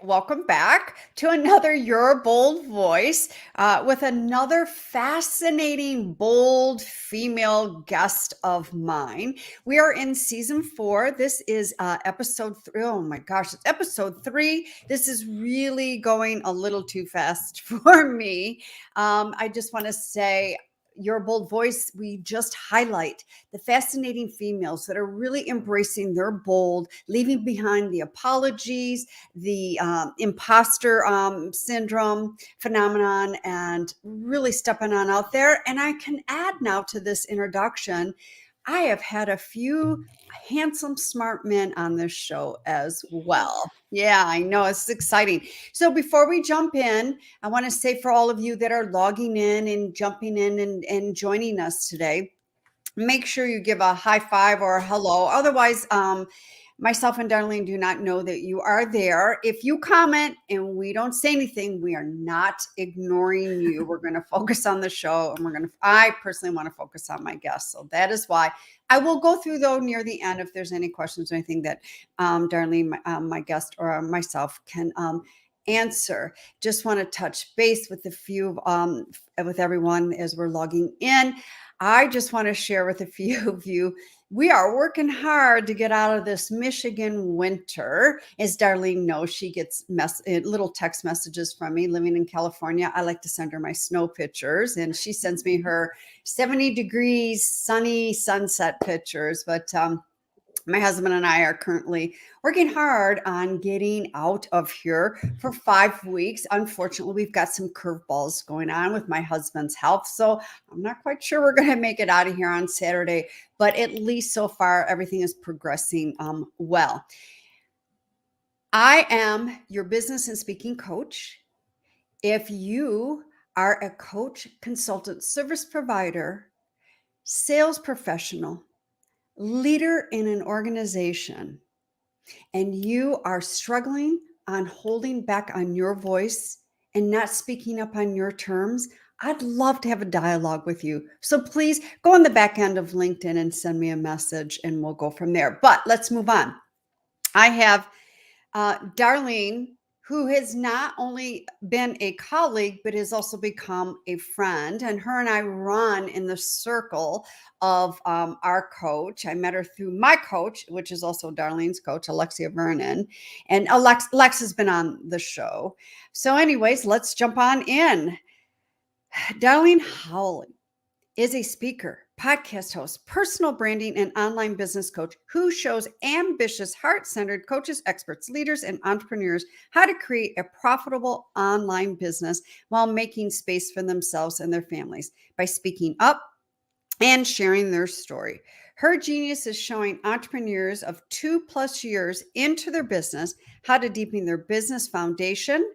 welcome back to another Your Bold Voice with another fascinating, bold female guest of mine. We are in season 4. This is episode 3. Oh my gosh, it's episode 3. This is really going a little too fast for me. I just want to say, Your Bold Voice, we just highlight the fascinating females that are really embracing their bold, leaving behind the apologies, the imposter syndrome phenomenon, and really stepping on out there. And I can add now to this introduction, I have had a few handsome, smart men on this show as well. Yeah, I know. It's exciting. So before we jump in, I want to say for all of you that are logging in and jumping in and joining us today, make sure you give a high five or a hello. Otherwise, myself and Darlene do not know that you are there. If you comment and we don't say anything, we are not ignoring you. We're going to focus on the show, and I personally want to focus on my guests. So that is why I will go through though near the end if there's any questions or anything that Darlene, my guest, or myself can answer. Just want to touch base with a few with everyone as we're logging in. I just want to share with a few of you, we are working hard to get out of this Michigan winter. As Darlene knows, she gets little text messages from me living in California. I like to send her my snow pictures, and she sends me her 70 degrees sunny sunset pictures. But my husband and I are currently working hard on getting out of here for 5 weeks. Unfortunately, we've got some curveballs going on with my husband's health. So I'm not quite sure we're going to make it out of here on Saturday, but at least so far, everything is progressing well. I am your business and speaking coach. If you are a coach, consultant, service provider, sales professional, leader in an organization, and you are struggling on holding back on your voice and not speaking up on your terms, I'd love to have a dialogue with you. So please go on the back end of LinkedIn and send me a message, and we'll go from there. But let's move on. I have Darlene, who has not only been a colleague, but has also become a friend. And her and I run in the circle of our coach. I met her through my coach, which is also Darlene's coach, Alexia Vernon. And Lex has been on the show. So anyways, let's jump on in. Darlene Hawley is a speaker, podcast host, personal branding, and online business coach who shows ambitious, heart-centered coaches, experts, leaders, and entrepreneurs how to create a profitable online business while making space for themselves and their families by speaking up and sharing their story. Her genius is showing entrepreneurs of 2+ years into their business how to deepen their business foundation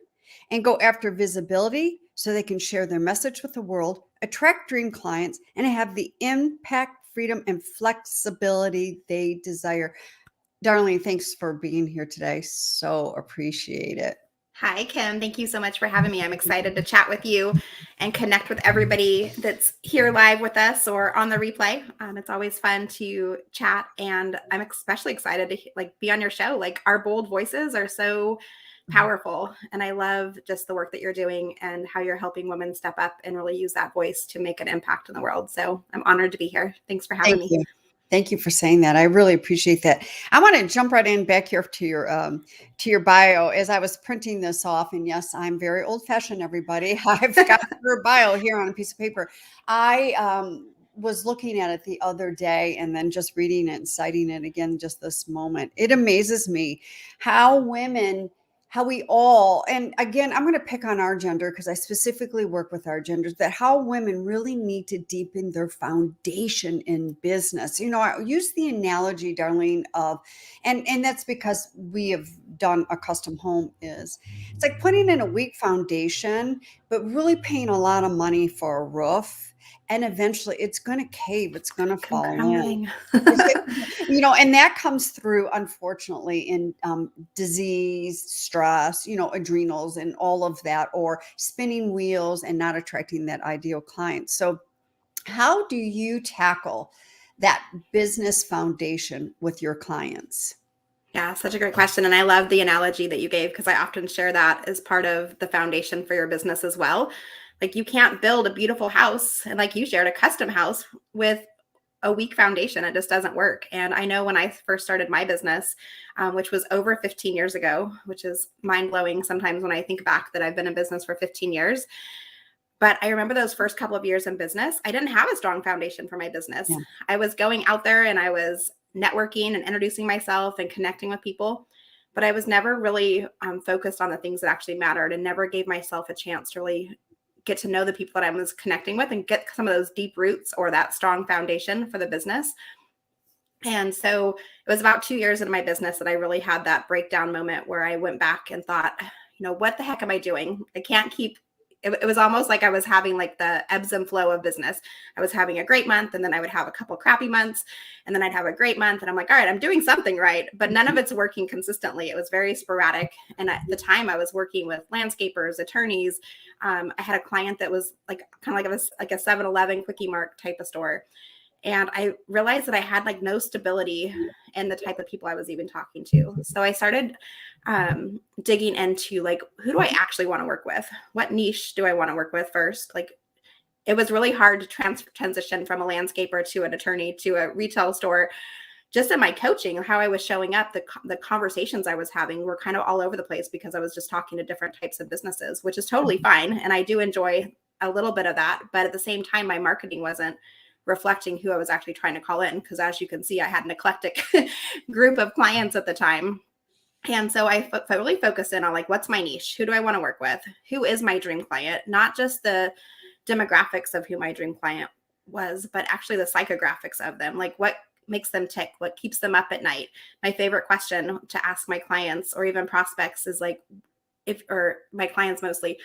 and go after visibility so they can share their message with the world, attract dream clients, and have the impact, freedom, and flexibility they desire. Darlene, thanks for being here today. So appreciate it. Hi, Kim. Thank you so much for having me. I'm excited to chat with you and connect with everybody that's here live with us or on the replay. It's always fun to chat, and I'm especially excited to be on your show. Our bold voices are so powerful, and I love just the work that you're doing and how you're helping women step up and really use that voice to make an impact in the world. So I'm honored to be here. Thanks for having me. Thank you for saying that. I really appreciate that. I want to jump right in back here to your bio as I was printing this off. And yes, I'm very old fashioned, everybody. I've got your bio here on a piece of paper. I was looking at it the other day and then just reading it and citing it again just this moment. It amazes me how we all, and again, I'm going to pick on our gender because I specifically work with our genders, that how women really need to deepen their foundation in business. You know, I use the analogy, Darlene, of, and that's because we have done a custom home it's like putting in a weak foundation, but really paying a lot of money for a roof. And eventually it's going to cave. It's going to fall in. And that comes through, unfortunately, in disease, stress, adrenals and all of that, or spinning wheels and not attracting that ideal client. So how do you tackle that business foundation with your clients? Yeah, such a great question. And I love the analogy that you gave because I often share that as part of the foundation for your business as well. Like you can't build a beautiful house and like you shared a custom house with a weak foundation. It just doesn't work. And I know when I first started my business, which was over 15 years ago, which is mind blowing sometimes when I think back that I've been in business for 15 years. But I remember those first couple of years in business, I didn't have a strong foundation for my business. Yeah. I was going out there and I was networking and introducing myself and connecting with people, but I was never really focused on the things that actually mattered and never gave myself a chance to really get to know the people that I was connecting with and get some of those deep roots or that strong foundation for the business. And so it was about 2 years into my business that I really had that breakdown moment where I went back and thought, what the heck am I doing? I can't keep it was almost like I was having like the ebbs and flow of business. I was having a great month and then I would have a couple crappy months and then I'd have a great month. And I'm like, all right, I'm doing something right, but none of it's working consistently. It was very sporadic. And at the time I was working with landscapers, attorneys. I had a client that was like kind of like a 7-Eleven Quickie Mart type of store. And I realized that I had like no stability in the type of people I was even talking to. So I started digging into like, who do I actually want to work with? What niche do I want to work with first? Like, it was really hard to transition from a landscaper to an attorney to a retail store. Just in my coaching, how I was showing up, the conversations I was having were kind of all over the place because I was just talking to different types of businesses, which is totally fine. And I do enjoy a little bit of that. But at the same time, my marketing wasn't reflecting who I was actually trying to call in. Because as you can see, I had an eclectic group of clients at the time. And so I really focused in on like, what's my niche? Who do I want to work with? Who is my dream client? Not just the demographics of who my dream client was, but actually the psychographics of them. Like what makes them tick? What keeps them up at night? My favorite question to ask my clients or even prospects is like, or my clients mostly,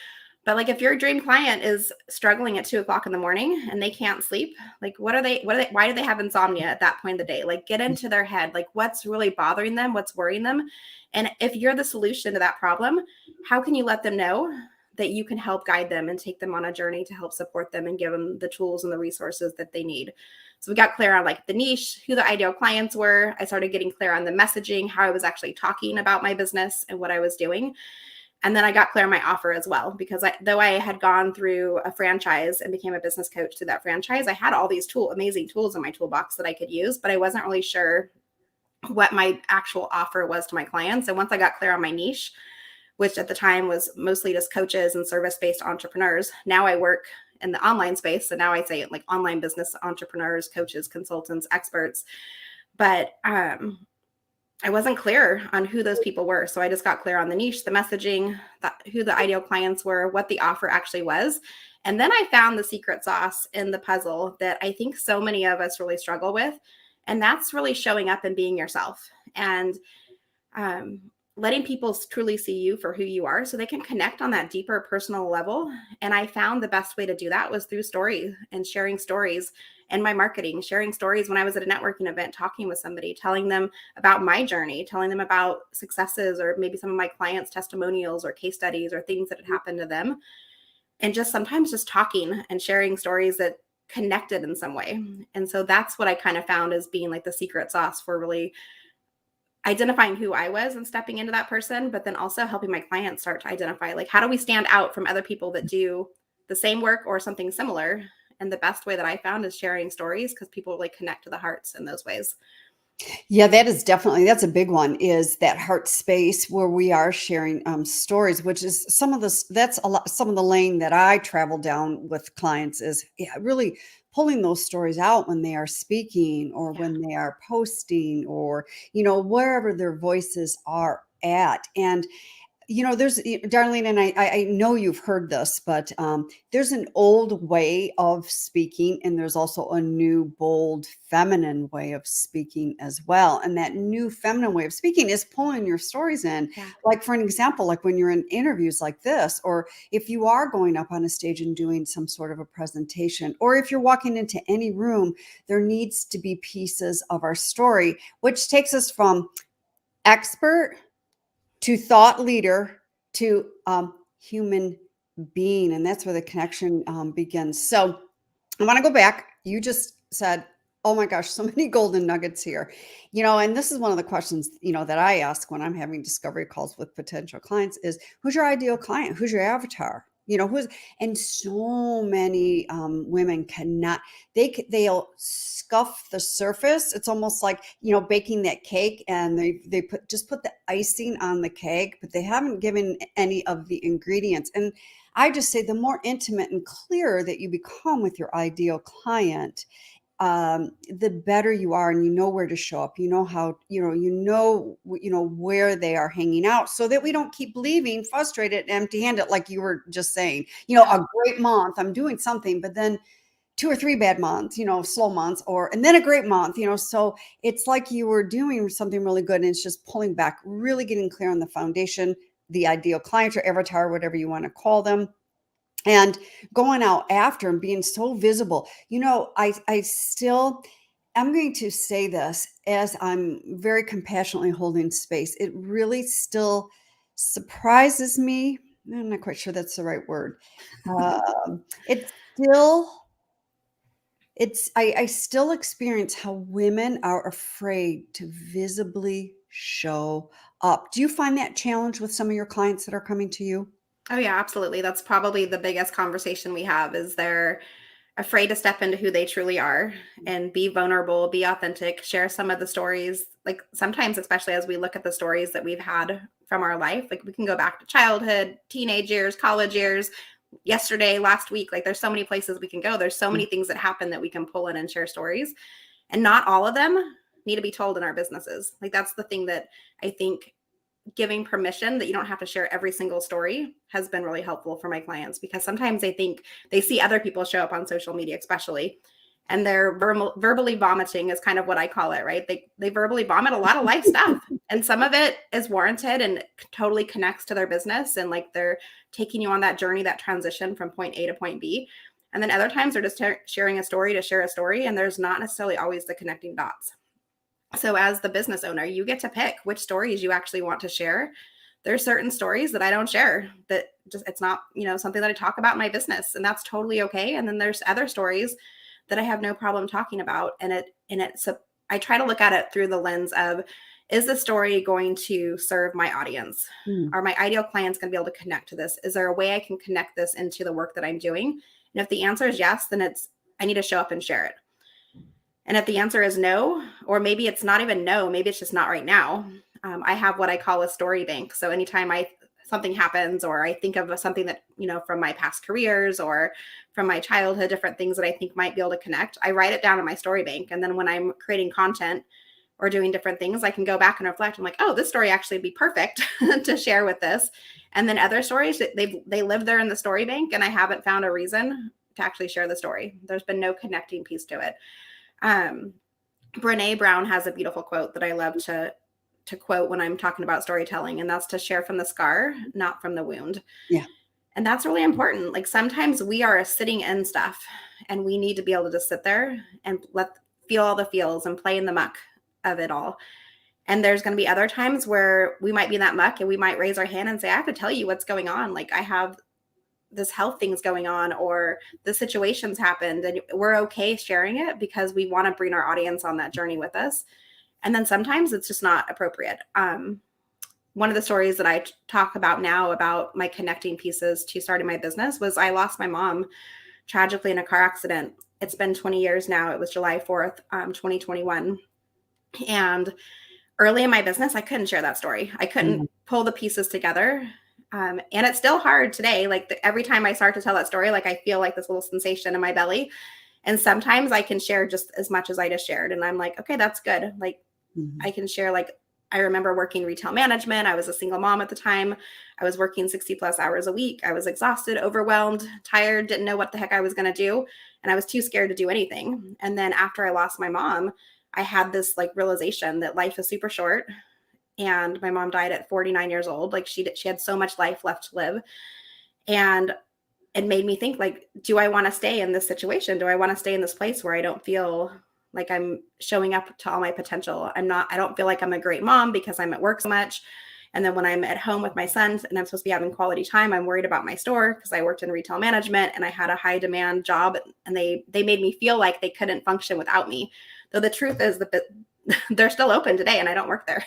but like if your dream client is struggling at 2 o'clock in the morning and they can't sleep, like why do they have insomnia at that point of the day? Like get into their head, like what's really bothering them, what's worrying them. And if you're the solution to that problem, how can you let them know that you can help guide them and take them on a journey to help support them and give them the tools and the resources that they need? So we got clear on like the niche, who the ideal clients were. I started getting clear on the messaging, how I was actually talking about my business and what I was doing. And then I got clear on my offer as well, because though I had gone through a franchise and became a business coach to that franchise, I had all these amazing tools in my toolbox that I could use, but I wasn't really sure what my actual offer was to my clients. And once I got clear on my niche, which at the time was mostly just coaches and service-based entrepreneurs, now I work in the online space. So now I say like online business entrepreneurs, coaches, consultants, experts. But I wasn't clear on who those people were. So I just got clear on the niche, the messaging, who the ideal clients were, what the offer actually was. And then I found the secret sauce in the puzzle that I think so many of us really struggle with. And that's really showing up and being yourself and letting people truly see you for who you are so they can connect on that deeper personal level. And I found the best way to do that was through story and sharing stories and my marketing, sharing stories when I was at a networking event, talking with somebody, telling them about my journey, telling them about successes or maybe some of my clients' testimonials or case studies or things that had happened to them. And just sometimes just talking and sharing stories that connected in some way. And so that's what I kind of found as being like the secret sauce for really identifying who I was and stepping into that person, but then also helping my clients start to identify, like, how do we stand out from other people that do the same work or something similar? And the best way that I found is sharing stories because people really connect to the hearts in those ways. Yeah, that's a big one, is that heart space where we are sharing stories, which is that's a lot, some of the lane that I travel down with clients is really pulling those stories out when they are speaking or when they are posting or, wherever their voices are at. And there's Darlene, and I know you've heard this, but there's an old way of speaking, and there's also a new, bold, feminine way of speaking as well. And that new feminine way of speaking is pulling your stories in. Yeah. Like, for an example, like when you're in interviews like this, or if you are going up on a stage and doing some sort of a presentation, or if you're walking into any room, there needs to be pieces of our story, which takes us from expert to thought leader to human being. And that's where the connection begins. So I want to go back. You just said Oh my gosh, so many golden nuggets here. And this is one of the questions, that I ask when I'm having discovery calls with potential clients is who's your ideal client? Who's your avatar? And so many women cannot, they'll scuff the surface. It's almost like, baking that cake and they put the icing on the cake, but they haven't given any of the ingredients. And I just say the more intimate and clearer that you become with your ideal client, the better you are, and you know where to show up. You know how, where they are hanging out, so that we don't keep leaving frustrated and empty-handed, like you were just saying. A great month, I'm doing something, but then 2 or 3 bad months, slow months, and then a great month. So it's like you were doing something really good, and it's just pulling back, really getting clear on the foundation, the ideal client or avatar, whatever you want to call them, and going out after and being so visible. I still, I'm going to say this as I'm very compassionately holding space. It really still surprises me. I'm not quite sure that's the right word. It's still, I still experience how women are afraid to visibly show up. Do you find that challenge with some of your clients that are coming to you? Oh yeah, absolutely. That's probably the biggest conversation we have is they're afraid to step into who they truly are and be vulnerable, be authentic, share some of the stories. Like sometimes, especially as we look at the stories that we've had from our life, like we can go back to childhood, teenage years, college years, yesterday, last week. Like there's so many places we can go. There's so many things that happen that we can pull in and share stories. And not all of them need to be told in our businesses. Like that's the thing that I think giving permission that you don't have to share every single story has been really helpful for my clients, because sometimes they think they see other people show up on social media, especially, and they're verbally vomiting is kind of what I call it, right? They verbally vomit a lot of life stuff, and some of it is warranted and totally connects to their business, and like they're taking you on that journey, that transition from point A to point B. And then other times they're just sharing a story to share a story, and there's not necessarily always the connecting dots. So as the business owner, you get to pick which stories you actually want to share. There's certain stories that I don't share, that just, it's not, something that I talk about in my business, and that's totally okay. And then there's other stories that I have no problem talking about. I try to look at it through the lens of, is the story going to serve my audience? Are my ideal clients going to be able to connect to this? Is there a way I can connect this into the work that I'm doing? And if the answer is yes, then I need to show up and share it. And if the answer is no, or maybe it's not even no, maybe it's just not right now, I have what I call a story bank. So anytime something happens, or I think of something that, from my past careers or from my childhood, different things that I think might be able to connect, I write it down in my story bank. And then when I'm creating content or doing different things, I can go back and reflect. I'm like, oh, this story actually would be perfect to share with this. And then other stories, they live there in the story bank, and I haven't found a reason to actually share the story. There's been no connecting piece to it. Brene Brown has a beautiful quote that I love to quote when I'm talking about storytelling, and that's to share from the scar, not from the wound. Yeah. And that's really important. Like sometimes we are sitting in stuff, and we need to be able to just sit there and feel all the feels and play in the muck of it all. And there's going to be other times where we might be in that muck and we might raise our hand and say, I have to tell you what's going on. Like I have this health thing's going on, or the situation's happened, and we're okay sharing it because we want to bring our audience on that journey with us. And then sometimes it's just not appropriate. One of the stories that I talk about now about my connecting pieces to starting my business was I lost my mom tragically in a car accident. It's been 20 years now. It was July 4th, 2021. And early in my business, I couldn't share that story. I couldn't pull the pieces together. And it's still hard today. Like every time I start to tell that story, like I feel like this little sensation in my belly. And sometimes I can share just as much as I just shared. And I'm like, okay, that's good. Like I can share, like, I remember working retail management. I was a single mom at the time. I was working 60 plus hours a week. I was exhausted, overwhelmed, tired, didn't know what the heck I was going to do. And I was too scared to do anything. And then after I lost my mom, I had this like realization that life is super short. And my mom died at 49 years old. Like she had so much life left to live. And it made me think, like, do I want to stay in this situation? Do I want to stay in this place where I don't feel like I'm showing up to all my potential? I don't feel like I'm a great mom because I'm at work so much. And then when I'm at home with my sons and I'm supposed to be having quality time, I'm worried about my store because I worked in retail management and I had a high demand job, and they made me feel like they couldn't function without me. Though the truth is that they're still open today and I don't work there.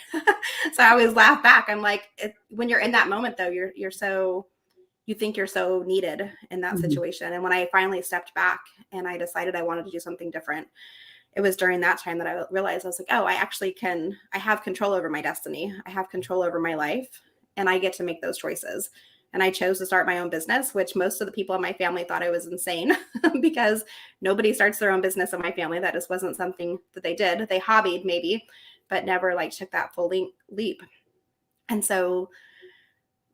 So I always laugh back. I'm like, when you're in that moment though, you think you're so needed in that situation. And when I finally stepped back and I decided I wanted to do something different, it was during that time that I realized, I was like, oh, I have control over my destiny. I have control over my life, and I get to make those choices. And I chose to start my own business, which most of the people in my family thought I was insane because nobody starts their own business in my family. That just wasn't something that they did. They hobbied maybe, but never like took that full leap. And so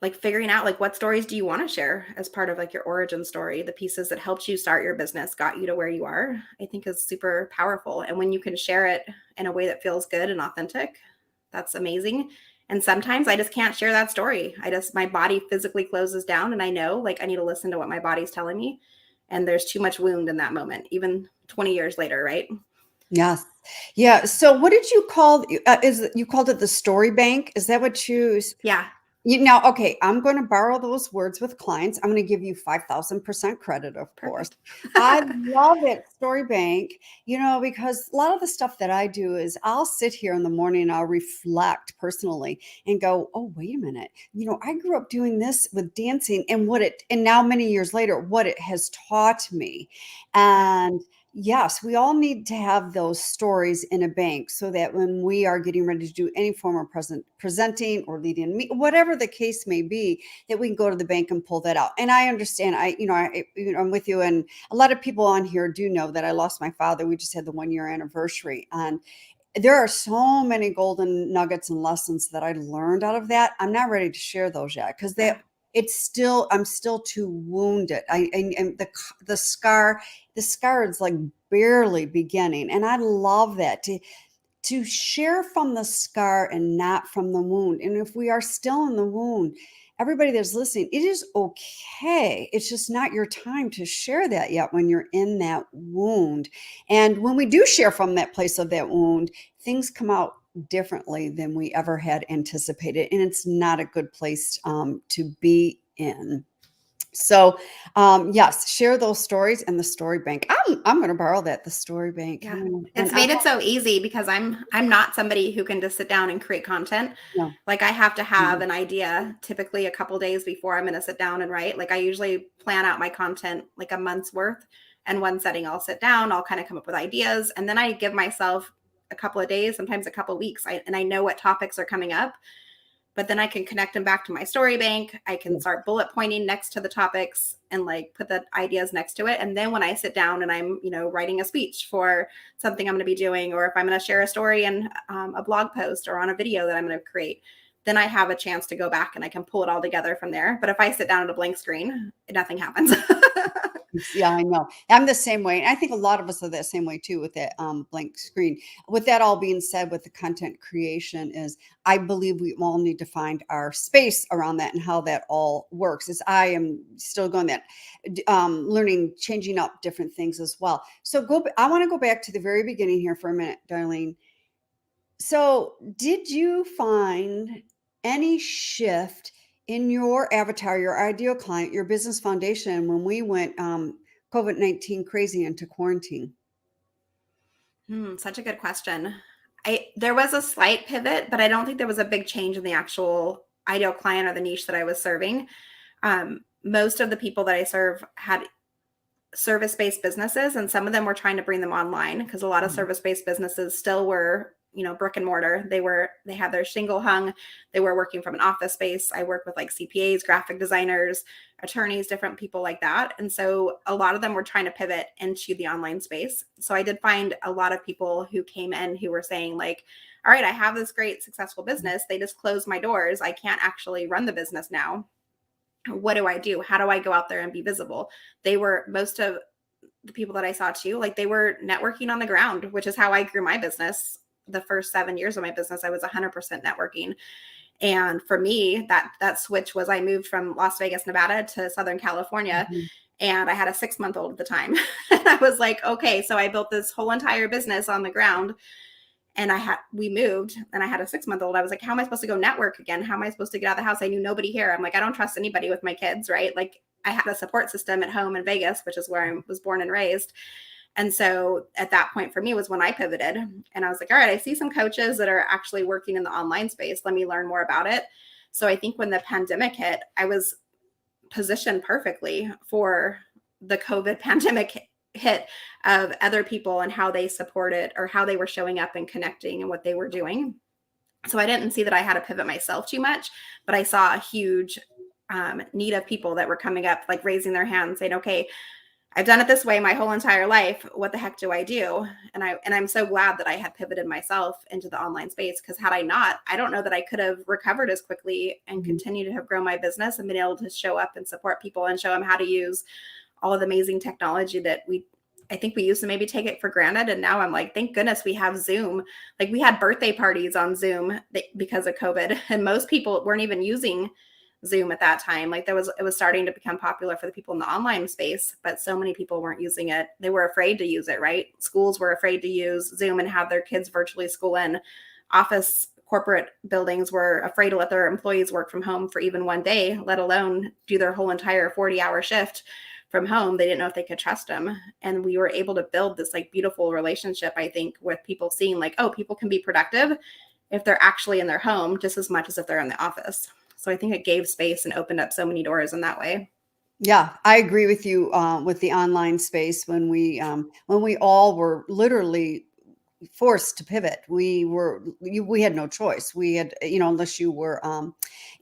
like figuring out like what stories do you want to share as part of like your origin story, the pieces that helped you start your business, got you to where you are, I think is super powerful. And when you can share it in a way that feels good and authentic, that's amazing. And sometimes I just can't share that story. My body physically closes down and I know like I need to listen to what my body's telling me. And there's too much wound in that moment, even 20 years later, right? Yes. Yeah. So what did you call, you called it the story bank? Is that what Yeah. Now, okay, I'm going to borrow those words with clients. I'm going to give you 5,000% credit, of course. Perfect. I love it, Story Bank, because a lot of the stuff that I do is I'll sit here in the morning and I'll reflect personally and go, oh, wait a minute. I grew up doing this with dancing and and now many years later, what it has taught me. And yes, we all need to have those stories in a bank so that when we are getting ready to do any form of presenting or leading me, whatever the case may be, that we can go to the bank and pull that out. And I understand, I'm with you. And a lot of people on here do know that I lost my father. We just had the 1 year anniversary, and there are so many golden nuggets and lessons that I learned out of that. I'm not ready to share those yet because I'm still too wounded. And the scar is like barely beginning. And I love that to share from the scar and not from the wound. And if we are still in the wound, everybody that's listening, it is okay. It's just not your time to share that yet when you're in that wound. And when we do share from that place of that wound, things come out differently than we ever had anticipated. And it's not a good place to be in. So, yes, share those stories and the story bank. I'm going to borrow that, the story bank. Yeah. It's made it so easy because I'm not somebody who can just sit down and create content. No. Like I have to have an idea typically a couple days before I'm going to sit down and write. Like I usually plan out my content like a month's worth. And one setting, I'll sit down, I'll kind of come up with ideas. And then I give myself a couple of days, sometimes a couple of weeks. And I know what topics are coming up. But then I can connect them back to my story bank. I can start bullet pointing next to the topics and like put the ideas next to it. And then when I sit down and I'm, writing a speech for something I'm going to be doing, or if I'm going to share a story in a blog post or on a video that I'm going to create, then I have a chance to go back and I can pull it all together from there. But if I sit down at a blank screen, nothing happens. Yeah, I know. I'm the same way. And I think a lot of us are that same way too with that blank screen. With that all being said, with the content creation is, I believe we all need to find our space around that and how that all works. As I am still going that, learning, changing up different things as well. So I want to go back to the very beginning here for a minute, Darlene. So did you find any shift in your avatar, your ideal client, your business foundation when we went COVID-19 crazy into quarantine? Such a good question. There was a slight pivot, but I don't think there was a big change in the actual ideal client or the niche that I was serving. Most of the people that I serve had service-based businesses, and some of them were trying to bring them online because a lot of service-based businesses still were brick and mortar. They had their shingle hung. They were working from an office space. I work with like CPAs, graphic designers, attorneys, different people like that. And so a lot of them were trying to pivot into the online space. So I did find a lot of people who came in who were saying like, all right, I have this great successful business. They just closed my doors. I can't actually run the business now. What do I do? How do I go out there and be visible? Most of the people that I saw too, like they were networking on the ground, which is how I grew my business. The first 7 years of my business, I was 100% networking. And for me, that switch was I moved from Las Vegas, Nevada to Southern California. And I had a 6-month-old at the time. And I was like, okay, so I built this whole entire business on the ground. And we moved and I had a 6-month-old. I was like, how am I supposed to go network again? How am I supposed to get out of the house? I knew nobody here. I'm like, I don't trust anybody with my kids, right? Like I had a support system at home in Vegas, which is where I was born and raised. And so at that point for me was when I pivoted, and I was like, all right, I see some coaches that are actually working in the online space. Let me learn more about it. So I think when the pandemic hit, I was positioned perfectly for the COVID pandemic hit of other people and how they supported or how they were showing up and connecting and what they were doing. So I didn't see that I had to pivot myself too much, but I saw a huge need of people that were coming up, like raising their hands saying, okay, I've done it this way my whole entire life. What the heck do I do? And I'm so glad that I had pivoted myself into the online space, because had I not, I don't know that I could have recovered as quickly and continued to have grown my business and been able to show up and support people and show them how to use all of the amazing technology that I think we used to maybe take it for granted. And now I'm like, thank goodness we have Zoom. Like we had birthday parties on Zoom because of COVID, and most people weren't even using Zoom at that time. Like it was starting to become popular for the people in the online space, but so many people weren't using it. They were afraid to use it, right? Schools were afraid to use Zoom and have their kids virtually school in. Corporate buildings were afraid to let their employees work from home for even one day, let alone do their whole entire 40-hour shift from home. They didn't know if they could trust them. And we were able to build this like beautiful relationship, I think, with people seeing like, oh, people can be productive if they're actually in their home just as much as if they're in the office. So I think it gave space and opened up so many doors in that way. Yeah, I agree with you with the online space. When we all were literally forced to pivot, we had no choice. We had, unless you were,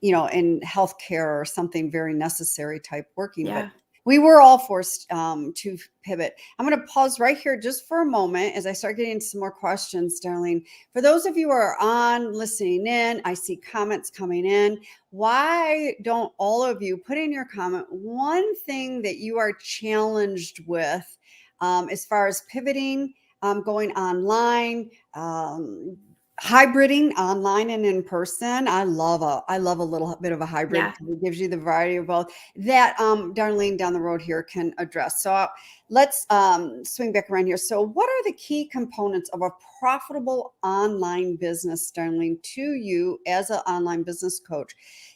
in healthcare or something very necessary type working, but Yeah. we were all forced to pivot. I'm going to pause right here just for a moment as I start getting some more questions, Darlene. For those of you who are on listening in, I see comments coming in. Why don't all of you put in your comment one thing that you are challenged with as far as pivoting, going online, hybriding online and in person? I love a little bit of a hybrid Yeah. because it gives you the variety of both that Darlene down the road here can address. So let's swing back around here. So what are the key components of a profitable online business, Darlene, to you as an online business coach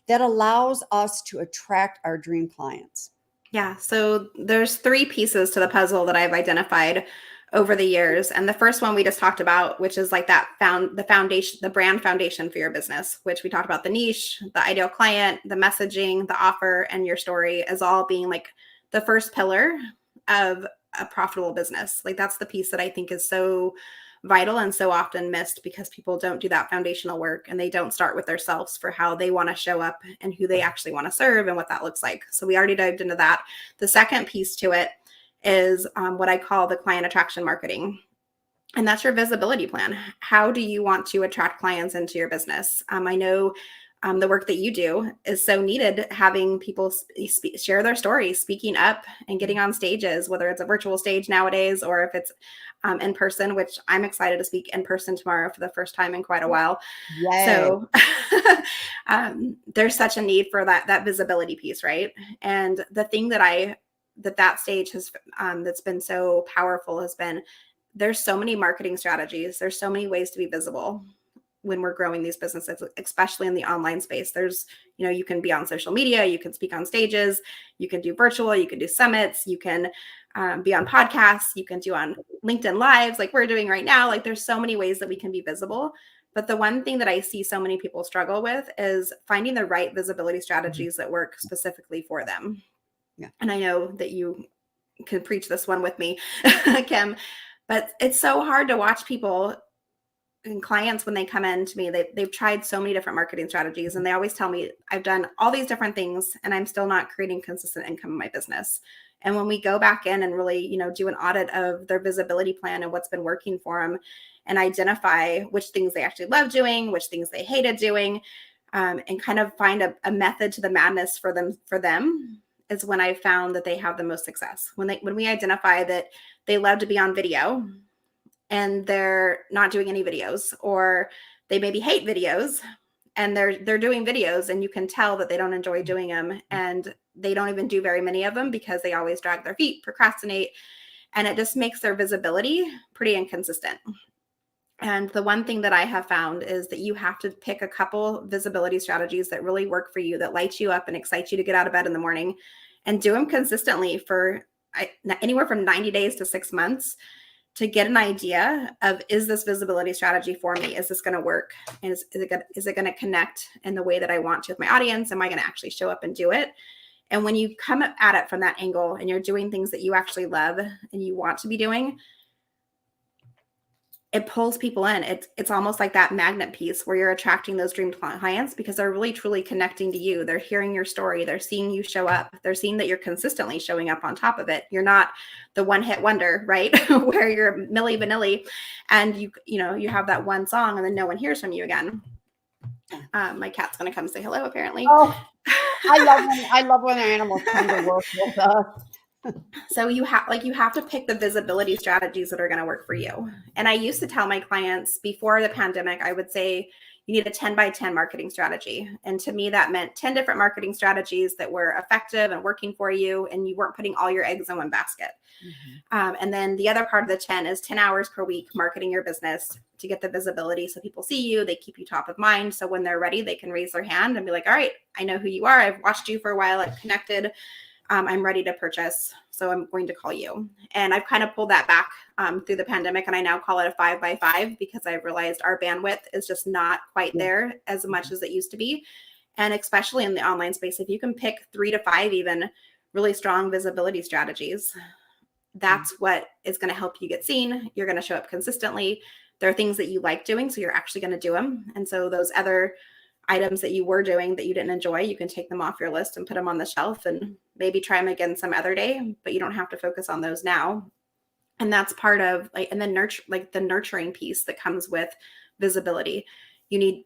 that allows us to attract our dream clients? Yeah. So there's 3 pieces to the puzzle that I've identified over the years. And the first one we just talked about, which is like the foundation, the brand foundation for your business, which we talked about: the niche, the ideal client, the messaging, the offer, and your story, as all being like the first pillar of a profitable business. Like that's the piece that I think is so vital and so often missed, because people don't do that foundational work and they don't start with themselves for how they want to show up and who they actually want to serve and what that looks like. So we already dived into that. The second piece to it is what I call the client attraction marketing. And that's your visibility plan. How do you want to attract clients into your business? I know the work that you do is so needed, having people share their stories, speaking up and getting on stages, whether it's a virtual stage nowadays or if it's in person, which I'm excited to speak in person tomorrow for the first time in quite a while. Yay. So there's such a need for that visibility piece, right? And the thing that stage has that's been so powerful has been, there's so many marketing strategies. There's so many ways to be visible when we're growing these businesses, especially in the online space. There's, you can be on social media, you can speak on stages, you can do virtual, you can do summits, you can be on podcasts, you can do on LinkedIn Lives like we're doing right now. Like there's so many ways that we can be visible. But the one thing that I see so many people struggle with is finding the right visibility strategies that work specifically for them. Yeah. And I know that you can preach this one with me, Kim, but it's so hard to watch people and clients when they come in to me. They've tried so many different marketing strategies, and they always tell me, I've done all these different things and I'm still not creating consistent income in my business. And when we go back in and really, do an audit of their visibility plan and what's been working for them, and identify which things they actually love doing, which things they hated doing, and kind of find a method to the madness for them, is when I found that they have the most success. When we identify that they love to be on video and they're not doing any videos, or they maybe hate videos and they're doing videos and you can tell that they don't enjoy doing them, and they don't even do very many of them because they always drag their feet, procrastinate, and it just makes their visibility pretty inconsistent. And the one thing that I have found is that you have to pick a couple visibility strategies that really work for you, that light you up and excite you to get out of bed in the morning, and do them consistently for anywhere from 90 days to 6 months to get an idea of, is this visibility strategy for me? Is this going to work? And is it going to connect in the way that I want to with my audience? Am I going to actually show up and do it? And when you come at it from that angle and you're doing things that you actually love and you want to be doing, it pulls people in. It's almost like that magnet piece where you're attracting those dream clients because they're really truly connecting to you. They're hearing your story. They're seeing you show up. They're seeing that you're consistently showing up on top of it. You're not the one hit wonder, right? Where you're Milli Vanilli and you have that one song and then no one hears from you again. My cat's going to come say hello, apparently. Oh, I love when animals come to work with us. So you have to pick the visibility strategies that are going to work for you. And I used to tell my clients before the pandemic, I would say you need a 10 by 10 marketing strategy. And to me, that meant 10 different marketing strategies that were effective and working for you. And you weren't putting all your eggs in one basket. Mm-hmm. And then the other part of the 10 is 10 hours per week marketing your business to get the visibility. So people see you, they keep you top of mind. So when they're ready, they can raise their hand and be like, all right, I know who you are. I've watched you for a while. I've connected. I'm ready to purchase. So I'm going to call you. And I've kind of pulled that back through the pandemic. And I now call it a 5 by 5 because I've realized our bandwidth is just not quite there as much as it used to be. And especially in the online space, if you can pick 3 to 5, even really strong visibility strategies, that's what is going to help you get seen. You're going to show up consistently. There are things that you like doing, so you're actually going to do them. And so those other items that you were doing that you didn't enjoy, you can take them off your list and put them on the shelf and maybe try them again some other day, but you don't have to focus on those now. And that's part of and then the nurturing piece that comes with visibility. You need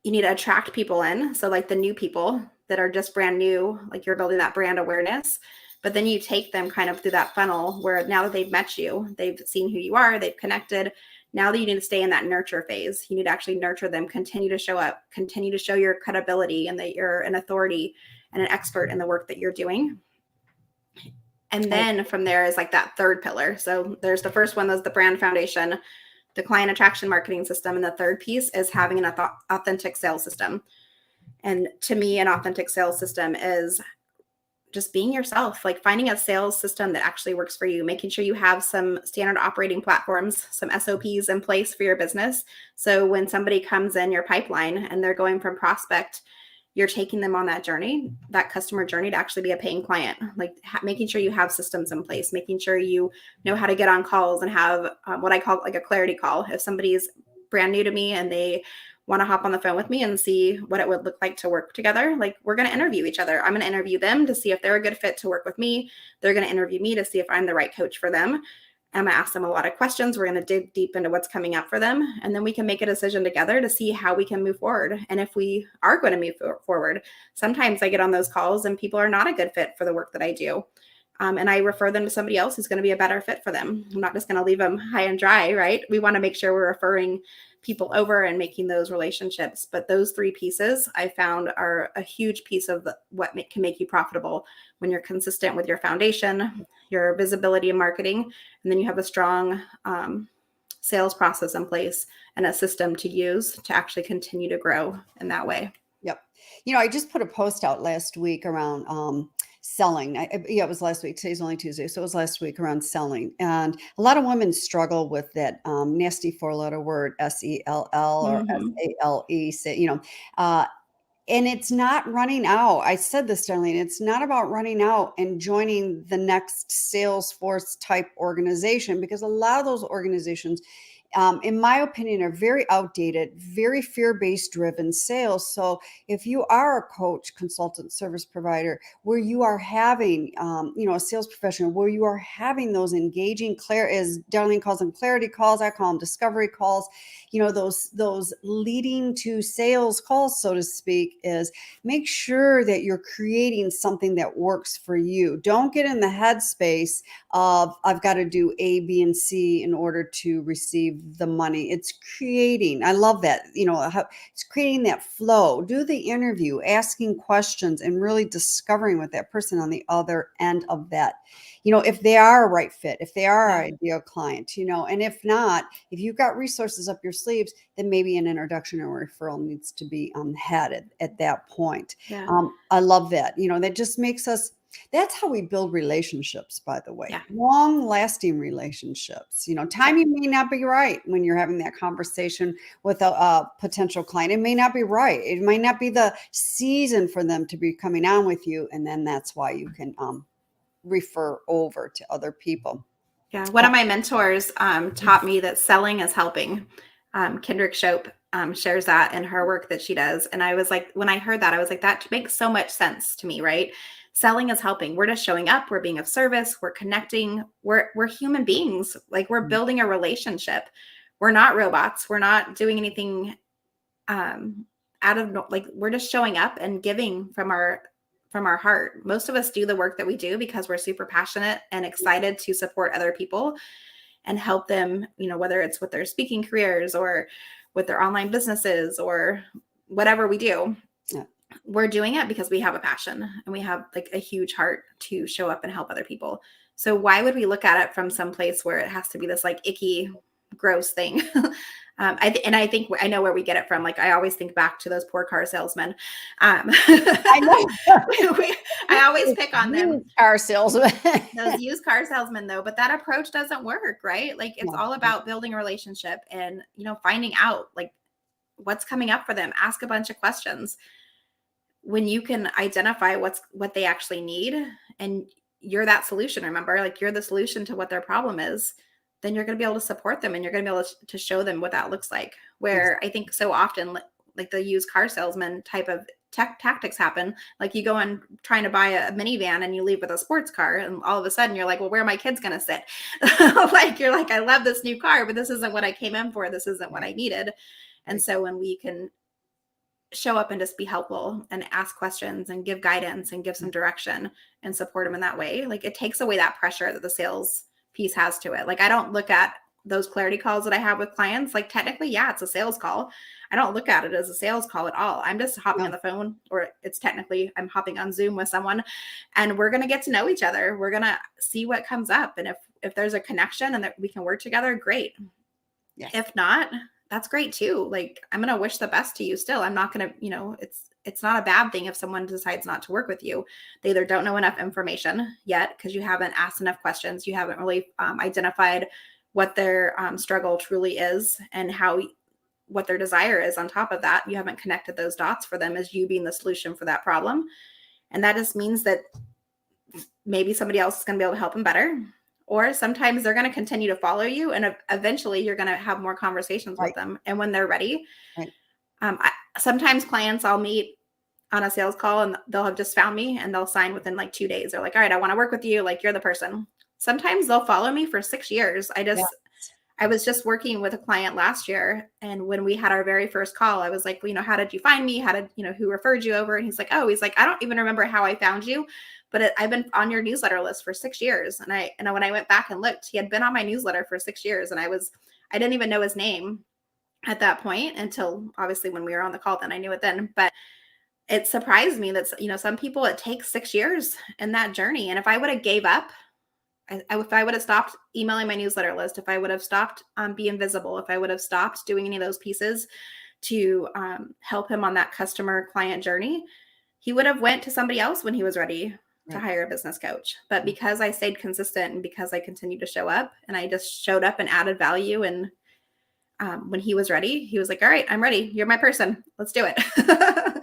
to attract people in. So like the new people that are just brand new, like you're building that brand awareness, but then you take them kind of through that funnel where now that they've met you, they've seen who you are, they've connected. Now that you need to stay in that nurture phase, you need to actually nurture them, continue to show up, continue to show your credibility and that you're an authority and an expert in the work that you're doing. And then from there is like that third pillar. So there's the first one, that's the brand foundation, the client attraction marketing system. And the third piece is having an authentic sales system. And to me, an authentic sales system is just being yourself, like finding a sales system that actually works for you, making sure you have some standard operating platforms, some SOPs in place for your business. So when somebody comes in your pipeline and they're going from prospect, you're taking them on that journey, that customer journey to actually be a paying client, like making sure you have systems in place, making sure you know how to get on calls and have what I call like a clarity call. If somebody's brand new to me and they want to hop on the phone with me and see what it would look like to work together, like we're going to interview each other. I'm going to interview them to see if they're a good fit to work with me. They're going to interview me to see if I'm the right coach for them. I'm going to ask them a lot of questions. We're going to dig deep into what's coming up for them. And then we can make a decision together to see how we can move forward. And if we are going to move forward, sometimes I get on those calls and people are not a good fit for the work that I do. And I refer them to somebody else who's going to be a better fit for them. I'm not just going to leave them high and dry, right? We want to make sure we're referring people over and making those relationships. But those 3 pieces I found are a huge piece of what can make you profitable when you're consistent with your foundation, your visibility and marketing, and then you have a strong sales process in place and a system to use to actually continue to grow in that way. Yep. I just put a post out last week around selling. It was last week. Today's only Tuesday. So it was last week around selling. And a lot of women struggle with that nasty 4-letter word, SELL or SALE, and it's not running out. I said this, Darlene, it's not about running out and joining the next Salesforce type organization, because a lot of those organizations, in my opinion, are very outdated, very fear-based driven sales. So if you are a coach, consultant, service provider, where you are having, a sales professional, where you are having those engaging, as Darlene calls them, clarity calls, I call them discovery calls, those leading to sales calls, so to speak, is make sure that you're creating something that works for you. Don't get in the headspace of I've got to do A, B, and C in order to receive the money. It's creating. I love that. How it's creating that flow. Do the interview, asking questions, and really discovering what that person on the other end of that, if they are a right fit, if they are Yeah. an ideal client, and if not, if you've got resources up your sleeves, then maybe an introduction or referral needs to be had at that point. Yeah. I love that. That just makes us, that's how we build relationships, by the way, Yeah. long lasting relationships. Timing may not be right when you're having that conversation with a potential client. It may not be right. It might not be the season for them to be coming on with you. And then that's why you can refer over to other people. Yeah. One of my mentors taught me that selling is helping. Kendrick Shope shares that in her work that she does. And I was like, when I heard that, I was like, that makes so much sense to me, right? Selling is helping. We're just showing up. We're being of service. We're connecting. We're human beings. Like, we're building a relationship. We're not robots. We're not doing anything out of, like, we're just showing up and giving from our heart. Most of us do the work that we do because we're super passionate and excited to support other people and help them, whether it's with their speaking careers or with their online businesses or whatever we do. Yeah. We're doing it because we have a passion and we have like a huge heart to show up and help other people. So why would we look at it from some place where it has to be this like icky, gross thing? I think I know where we get it from. Like, I always think back to those poor car salesmen. I know. I always pick on them. Car salesmen. Those used car salesmen, though, but that approach doesn't work, right? Like, it's all about building a relationship and, finding out like what's coming up for them. Ask a bunch of questions. When you can identify what they actually need, and you're that solution, remember, like, you're the solution to what their problem is, then you're going to be able to support them and you're going to be able to show them what that looks like. Where I think so often, like the used car salesman type of tactics happen. Like, you go in trying to buy a minivan and you leave with a sports car, and all of a sudden you're like, well, where are my kids going to sit? Like, you're like, I love this new car, but this isn't what I came in for. This isn't what I needed. And so when we can show up and just be helpful and ask questions and give guidance and give some direction and support them in that way, like, it takes away that pressure that the sales piece has to it. Like, I don't look at those clarity calls that I have with clients, like, technically, yeah, it's a sales call. I don't look at it as a sales call at all. I'm just hopping on the phone, or it's technically I'm hopping on Zoom with someone, and we're going to get to know each other. We're going to see what comes up. And if there's a connection and that we can work together, great. Yes. If not, that's great too. Like, I'm going to wish the best to you still. I'm not going to, it's not a bad thing if someone decides not to work with you. They either don't know enough information yet because you haven't asked enough questions. You haven't really identified what their struggle truly is and what their desire is. On top of that, you haven't connected those dots for them as you being the solution for that problem. And that just means that maybe somebody else is going to be able to help them better. Or sometimes they're going to continue to follow you, and eventually you're going to have more conversations with them. And when they're ready, sometimes clients I'll meet on a sales call and they'll have just found me and they'll sign within like 2 days. They're like, all right, I want to work with you. Like, you're the person. Sometimes they'll follow me for 6 years. I was just working with a client last year, and when we had our very first call, I was like, well, how did you find me? Who referred you over? And he's like, I don't even remember how I found you, but I've been on your newsletter list for 6 years. And when I went back and looked, he had been on my newsletter for 6 years. And I didn't even know his name at that point until obviously when we were on the call, then I knew it then. But it surprised me that, some people, it takes 6 years in that journey. And if I would have gave up, if I would have stopped emailing my newsletter list, if I would have stopped being visible, if I would have stopped doing any of those pieces to help him on that customer client journey, he would have went to somebody else when he was ready to hire a business coach. But because I stayed consistent and because I continued to show up and I just showed up and added value, and when he was ready, he was like, all right, I'm ready. You're my person. Let's do it.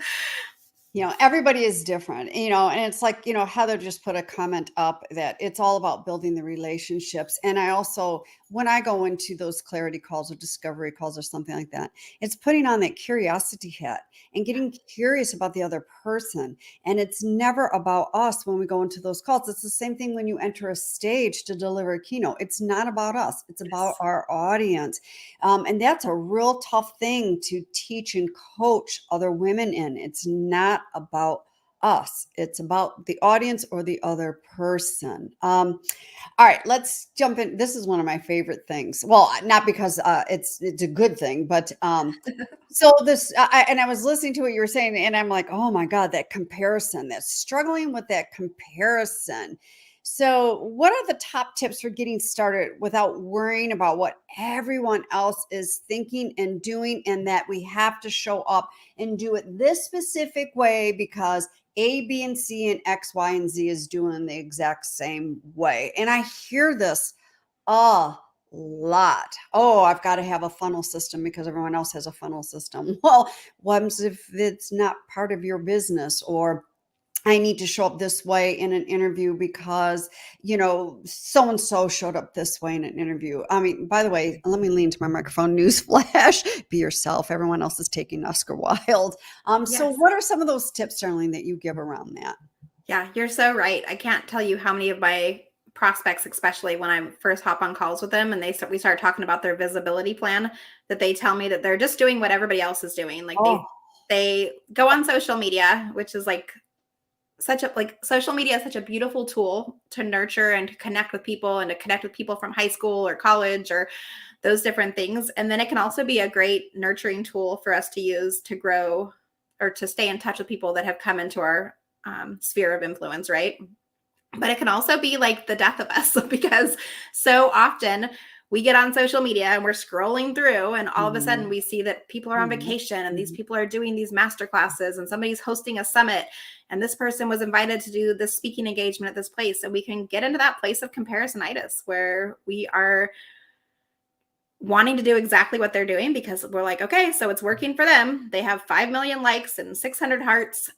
Everybody is different, and it's like, Heather just put a comment up that it's all about building the relationships. And I also, when I go into those clarity calls or discovery calls or something like that, it's putting on that curiosity hat and getting curious about the other person. And it's never about us when we go into those calls. It's the same thing when you enter a stage to deliver a keynote. It's not about us. It's about our audience. And that's a real tough thing to teach and coach other women in. It's not about us. It's about the audience or the other person. All right, let's jump in. This is one of my favorite things. Well, not because it's a good thing, but so this and I was listening to what you were saying, and I'm like, oh my God, that comparison, that's struggling with that comparison. So, what are the top tips for getting started without worrying about what everyone else is thinking and doing, and that we have to show up and do it this specific way because A, B, and C, and X, Y, and Z is doing the exact same way? And I hear this a lot. Oh, I've got to have a funnel system because everyone else has a funnel system. Well, what if it's not part of your business? Or I need to show up this way in an interview because, so and so showed up this way in an interview. I mean, by the way, let me lean to my microphone. News flash: be yourself. Everyone else is taking Oscar Wilde. So, Yes. what are some of those tips, Darlene, that you give around that? Yeah, you're so right. I can't tell you how many of my prospects, especially when I first hop on calls with them and we start talking about their visibility plan, that they tell me that they're just doing what everybody else is doing. Like Oh, they go on social media, which is like social media is such a beautiful tool to nurture and to connect with people and to connect with people from high school or college or those different things. And then it can also be a great nurturing tool for us to use to grow or to stay in touch with people that have come into our sphere of influence, right? But it can also be like the death of us because so often we get on social media and we're scrolling through and all of a sudden mhm, we see that people are on mhm, vacation and these mhm. people are doing these master classes and somebody's hosting a summit and this person was invited to do this speaking engagement at this place, and we can get into that place of comparisonitis where we are wanting to do exactly what they're doing because we're like, okay, so it's working for them. They have 5 million likes and 600 hearts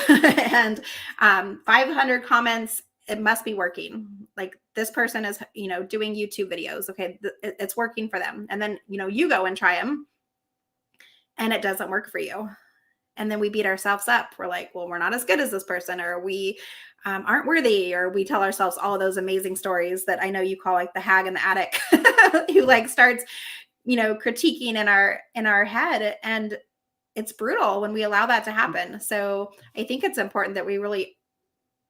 and 500 comments. It must be working. Like this person is, doing YouTube videos. Okay, it's working for them. And then, you go and try them and it doesn't work for you. And then we beat ourselves up. We're like, well, we're not as good as this person, or we aren't worthy, or we tell ourselves all of those amazing stories that I know you call like the hag in the attic who like starts, critiquing in our head. And it's brutal when we allow that to happen. So I think it's important that we really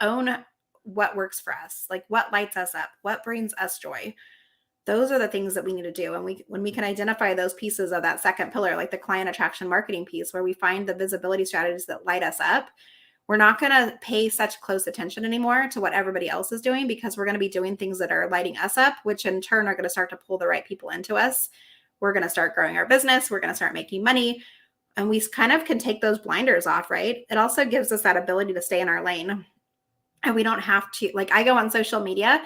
own what works for us, like what lights us up, what brings us joy. Those are the things that we need to do. And when we can identify those pieces of that second pillar, like the client attraction marketing piece, where we find the visibility strategies that light us up, we're not going to pay such close attention anymore to what everybody else is doing, because we're going to be doing things that are lighting us up, which in turn are going to start to pull the right people into us. We're going to start growing our business. We're going to start making money. And we kind of can take those blinders off, right? It also gives us that ability to stay in our lane. And we don't have to, like, I go on social media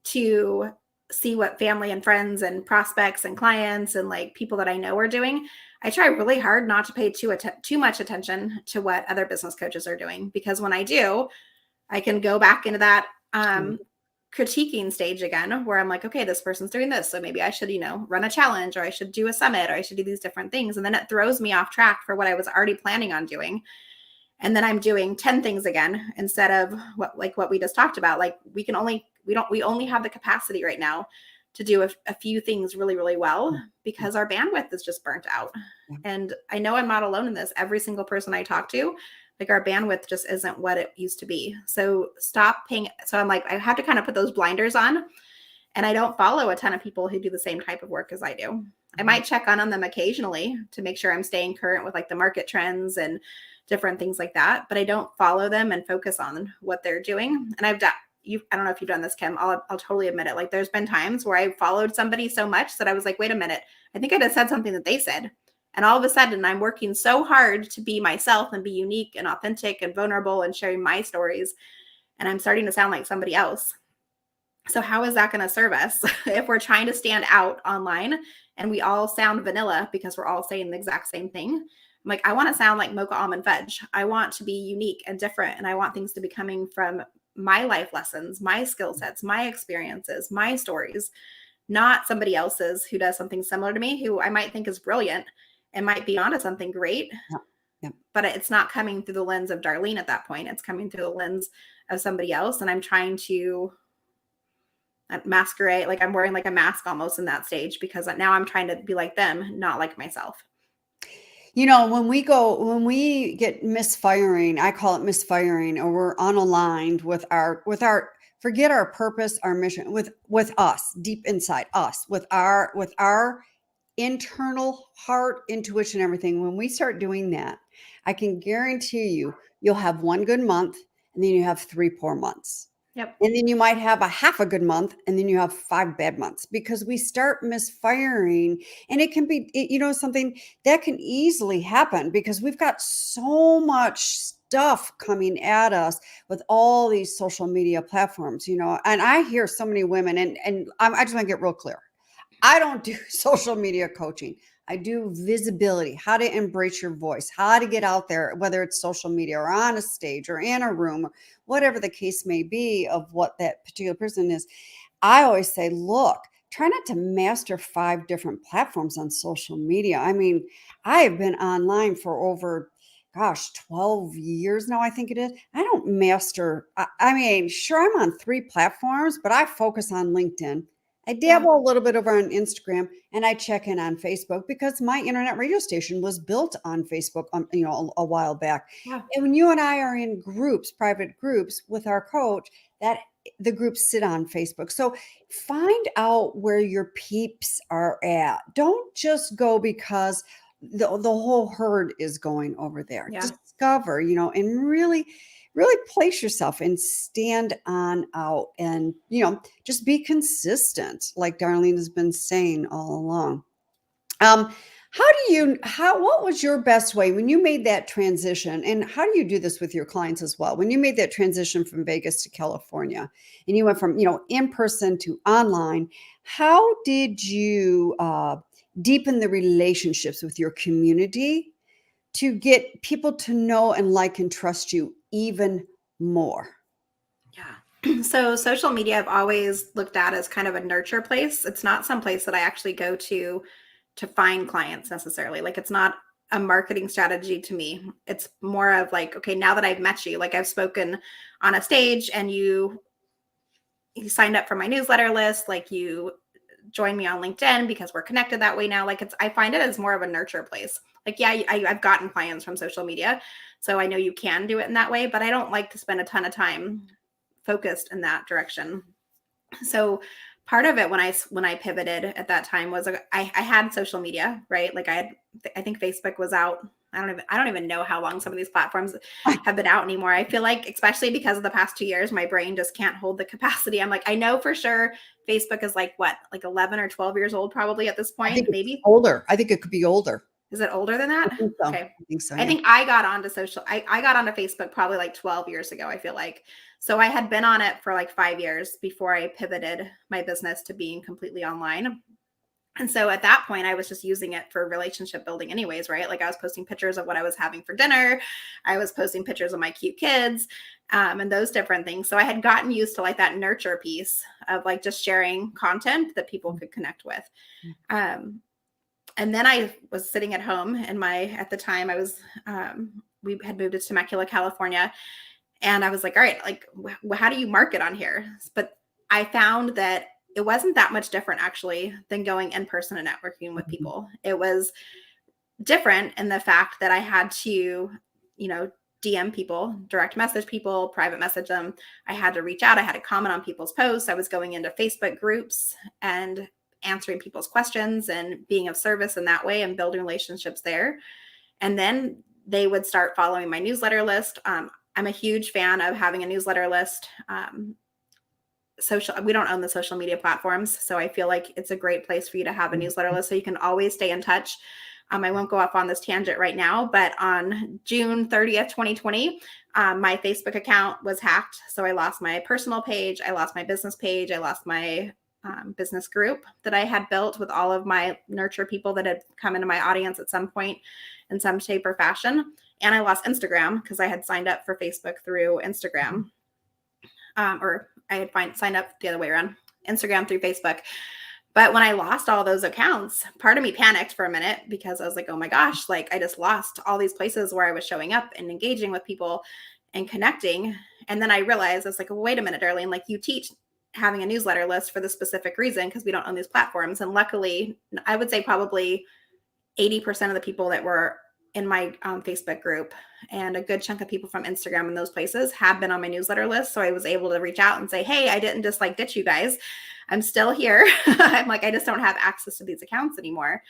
to see what family and friends and prospects and clients and like people that I know are doing. I try really hard not to pay too much attention to what other business coaches are doing, because when I do, I can go back into that critiquing stage again, where I'm like, okay, this person's doing this, so maybe I should, run a challenge, or I should do a summit, or I should do these different things. And then it throws me off track for what I was already planning on doing. And then I'm doing 10 things again instead of what we just talked about. Like we only have the capacity right now to do a few things really, really well, because our bandwidth is just burnt out. Yeah. And I know I'm not alone in this. Every single person I talk to, like our bandwidth just isn't what it used to be. So stop paying. So I'm like, I have to kind of put those blinders on, and I don't follow a ton of people who do the same type of work as I do. I might check on them occasionally to make sure I'm staying current with like the market trends and different things like that, but I don't follow them and focus on what they're doing. And I don't know if you've done this, Kim. I'll totally admit it. Like there's been times where I followed somebody so much that I was like, wait a minute, I think I just said something that they said. And all of a sudden I'm working so hard to be myself and be unique and authentic and vulnerable and sharing my stories, and I'm starting to sound like somebody else. So how is that going to serve us if we're trying to stand out online and we all sound vanilla because we're all saying the exact same thing? I'm like, I want to sound like mocha almond fudge. I want to be unique and different. And I want things to be coming from my life lessons, my skill sets, my experiences, my stories, not somebody else's who does something similar to me, who I might think is brilliant and might be onto something great. Yeah. Yeah. But it's not coming through the lens of Darlene at that point. It's coming through the lens of somebody else. And I'm trying to masquerade, like I'm wearing like a mask almost in that stage, because now I'm trying to be like them, not like myself. When we get misfiring, I call it misfiring, or we're unaligned with our forget our purpose, our mission, with us, deep inside us, with our internal heart, intuition, everything. When we start doing that, I can guarantee you'll have one good month, and then you have three poor months. Yep. And then you might have a half a good month, and then you have five bad months, because we start misfiring. And it can be, something that can easily happen because we've got so much stuff coming at us with all these social media platforms, and I hear so many women, and I just want to get real clear. I don't do social media coaching. I do visibility, how to embrace your voice, how to get out there, whether it's social media or on a stage or in a room, or whatever the case may be of what that particular person is. I always say, look, try not to master five different platforms on social media. I mean, I have been online for over, gosh, 12 years now, I think it is. I don't master, I mean, sure, I'm on three platforms, but I focus on LinkedIn. I Yeah. dabble a little bit over on Instagram, and I check in on Facebook because my internet radio station was built on Facebook, a while back. Yeah. And when you and I are in groups, private groups with our coach, that the groups sit on Facebook. So find out where your peeps are at. Don't just go because the whole herd is going over there. Yeah. Discover, and really place yourself and stand on out, and just be consistent, like Darlene has been saying all along. What was your best way when you made that transition? And how do you do this with your clients as well? When you made that transition from Vegas to California, and you went from, in person to online, how did you deepen the relationships with your community to get people to know and like and trust you even more? Yeah. So social media I've always looked at as kind of a nurture place. It's not some place that I actually go to find clients necessarily. Like it's not a marketing strategy to me. It's more of like, okay, now that I've met you, like I've spoken on a stage and you signed up for my newsletter list, like you join me on LinkedIn because we're connected that way now. Like I find it as more of a nurture place. Like, yeah, I've gotten clients from social media. So I know you can do it in that way, but I don't like to spend a ton of time focused in that direction. So part of it when I pivoted at that time was I had social media, right? Like I think Facebook was out. I don't even know how long some of these platforms have been out anymore. I feel like, especially because of the past 2 years, my brain just can't hold the capacity. I'm like, I know for sure Facebook is like 11 or 12 years old probably at this I think point, it's maybe. older. I think it could be older. Is it older than I that? think so. Okay. I think so. I Yeah. think I got onto I got onto Facebook probably like 12 years ago, I feel like. So I had been on it for like 5 years before I pivoted my business to being completely online. And so at that point, I was just using it for relationship building anyways, right? Like I was posting pictures of what I was having for dinner. I was posting pictures of my cute kids, and those different things. So I had gotten used to like that nurture piece of like just sharing content that people could connect with. Um, and then I was sitting at home at the time I was, we had moved to Temecula, California. And I was like, all right, like, how do you market on here? But I found that it wasn't that much different actually than going in person and networking with people. It was different in the fact that I had to, DM people, direct message people, private message them. I had to reach out. I had to comment on people's posts. I was going into Facebook groups and answering people's questions and being of service in that way and building relationships there. And then they would start following my newsletter list. I'm a huge fan of having a newsletter list. We don't own the social media platforms, so I feel like it's a great place for you to have a newsletter list so you can always stay in touch. I won't go off on this tangent right now, but on June 30th, 2020, my Facebook account was hacked. So I lost my personal page, I lost my business page, I lost my business group that I had built with all of my nurture people that had come into my audience at some point in some shape or fashion. And I lost Instagram because I had signed up for Facebook through Instagram. Or I had signed up the other way around, Instagram through Facebook. But when I lost all those accounts, part of me panicked for a minute because I was like, oh my gosh, like I just lost all these places where I was showing up and engaging with people and connecting. And then I realized, I was like, well, wait a minute, Darlene, like you teach having a newsletter list for the specific reason because we don't own these platforms. And luckily, I would say probably 80% of the people that were in my Facebook group, and a good chunk of people from Instagram and those places have been on my newsletter list. So I was able to reach out and say, hey, I didn't just like ditch you guys. I'm still here. I'm like, I just don't have access to these accounts anymore.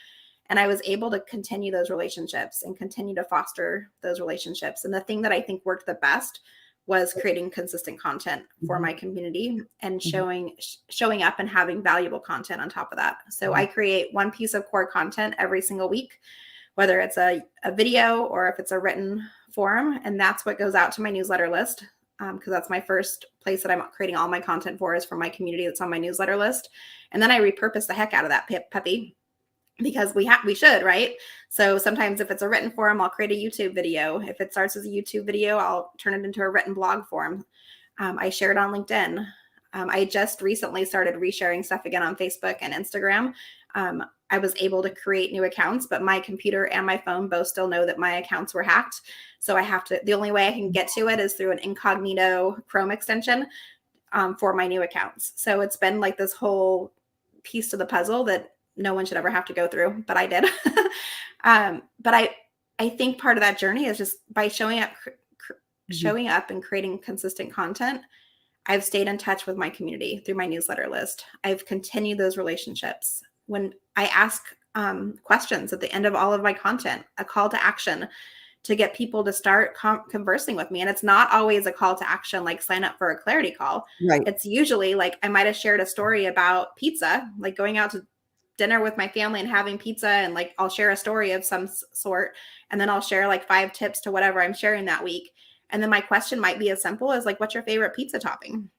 And I was able to continue those relationships and continue to foster those relationships. And the thing that I think worked the best was creating consistent content for my community and showing up and having valuable content on top of that. So I create one piece of core content every single week, whether it's a video or if it's a written form. And that's what goes out to my newsletter list, because that's my first place that I'm creating all my content for, is for my community that's on my newsletter list. And then I repurpose the heck out of that puppy, because we should, right? So sometimes if it's a written form, I'll create a YouTube video. If it starts as a YouTube video, I'll turn it into a written blog form. I share it on LinkedIn. I just recently started resharing stuff again on Facebook and Instagram. I was able to create new accounts, but my computer and my phone both still know that my accounts were hacked. So the only way I can get to it is through an incognito Chrome extension for my new accounts. So it's been like this whole piece to the puzzle that no one should ever have to go through, but I did. But I think part of that journey is just by showing up and creating consistent content. I've stayed in touch with my community through my newsletter list. I've continued those relationships. When I ask questions at the end of all of my content, a call to action to get people to start conversing with me. And it's not always a call to action, like sign up for a clarity call. Right. It's usually like I might've shared a story about pizza, like going out to dinner with my family and having pizza, and like I'll share a story of some sort, and then I'll share like 5 tips to whatever I'm sharing that week. And then my question might be as simple as like, what's your favorite pizza topping?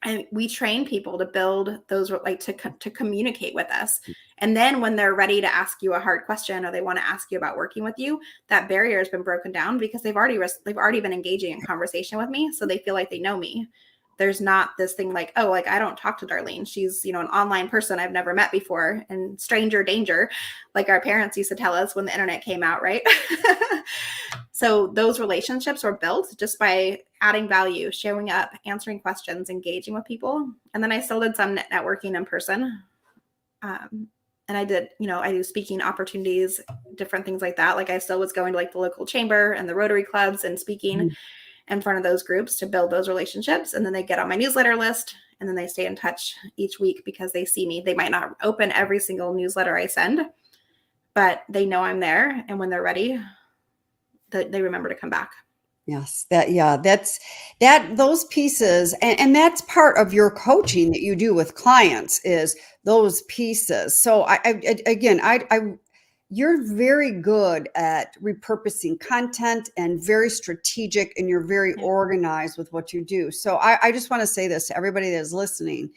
And we train people to build those, like to communicate with us. And then when they're ready to ask you a hard question, or they want to ask you about working with you, that barrier has been broken down because they've already been engaging in conversation with me. So they feel like they know me. There's not this thing like, oh, like I don't talk to Darlene. She's, an online person I've never met before, and stranger danger, like our parents used to tell us when the internet came out, right? So those relationships were built just by adding value, showing up, answering questions, engaging with people. And then I still did some networking in person. And I did, I do speaking opportunities, different things like that. Like I still was going to like the local chamber and the Rotary clubs and speaking in front of those groups to build those relationships. And then they get on my newsletter list, and then they stay in touch each week because they see me. They might not open every single newsletter I send, but they know I'm there. And when they're ready, they remember to come back. Yes, those pieces, and that's part of your coaching that you do with clients, is those pieces. So you're very good at repurposing content and very strategic, and you're very organized with what you do. So I just want to say this to everybody that is listening.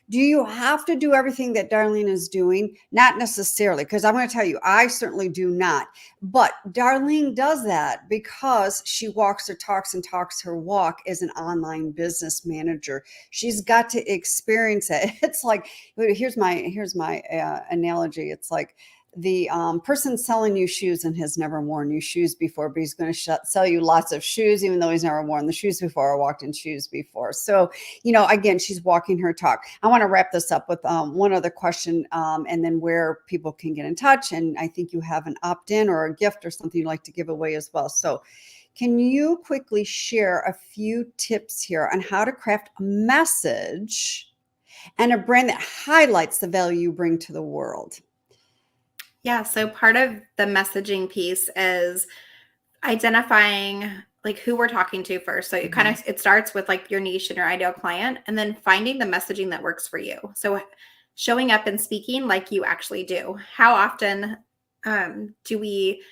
Do you have to do everything that Darlene is doing? Not necessarily, because I'm going to tell you, I certainly do not. But Darlene does that because she walks her talks and talks her walk as an online business manager. She's got to experience it. It's like, here's my analogy. It's like the person selling you shoes and has never worn you shoes before, but he's going to sell you lots of shoes, even though he's never worn the shoes before or walked in shoes before. So, again, she's walking her talk. I want to wrap this up with one other question, and then where people can get in touch. And I think you have an opt-in or a gift or something you'd like to give away as well. So can you quickly share a few tips here on how to craft a message and a brand that highlights the value you bring to the world? Yeah. So part of the messaging piece is identifying like who we're talking to first. So it starts with like your niche and your ideal client, and then finding the messaging that works for you. So showing up and speaking like you actually do. How often do we